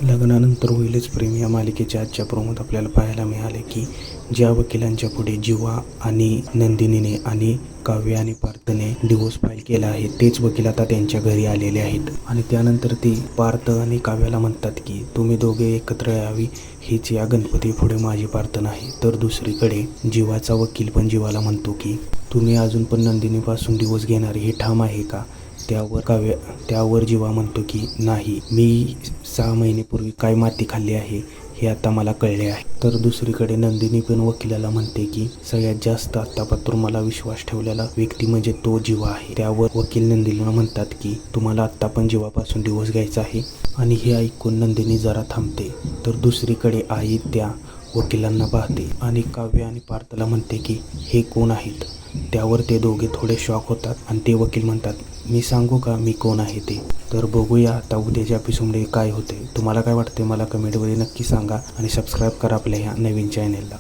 लग्नानंतर होईलच प्रेम या मालिकेच्या आजच्या प्रोमोत आपल्याला पाहायला मिळाले की ज्या वकिलांच्या पुढे जीवा आणि नंदिनीने आणि काव्य आणि पार्थने डिवोर्स फाईल केला आहे तेच वकील आता त्यांच्या घरी आलेले आहेत आणि त्यानंतर ते पार्थ आणि काव्याला म्हणतात की तुम्ही दोघे एकत्र यावी हीच या गणपती पुढे माझी प्रार्थना आहे. तर दुसरीकडे जीवाचा वकील पण जीवाला म्हणतो की तुम्ही अजून पण नंदिनीपासून डिवोर्स घेणार हे ठाम आहे का. त्यावर जीवा म्हणतो की नाही, मी 6 महिन्यापूर्वी काय माती खाल्ली आहे हे आता मला कळले आहे. तर दुसरीकडे नंदिनी पण वकिलाला म्हणते की सगळ्यात जास्त आत्तापासून मला विश्वास ठेवलेला व्यक्ती म्हणजे तो जीवा आहे. त्यावर वकील नंदिनीला म्हणतात की तुम्हाला आत्ता पण जीवापासून डिवोर्स घ्यायचा आहे आणि हे ऐकून नंदिनी जरा थांबते. तर दुसरीकडे आई त्या वकिलांना पाहते आणि काव्य आणि पार्थला म्हणते की हे कोण आहेत. त्यावर ते दोघे थोडे शॉक होतात आणि ते वकील म्हणतात मी सांगू का मी कोण आहे ते. तर बघूया आता उद्याच्या एपिसोडमध्ये काय होते. तुम्हाला काय वाटते मला कमेंटमध्ये नक्की सांगा आणि सबस्क्राईब करा आपल्या ह्या नवीन चॅनेलला.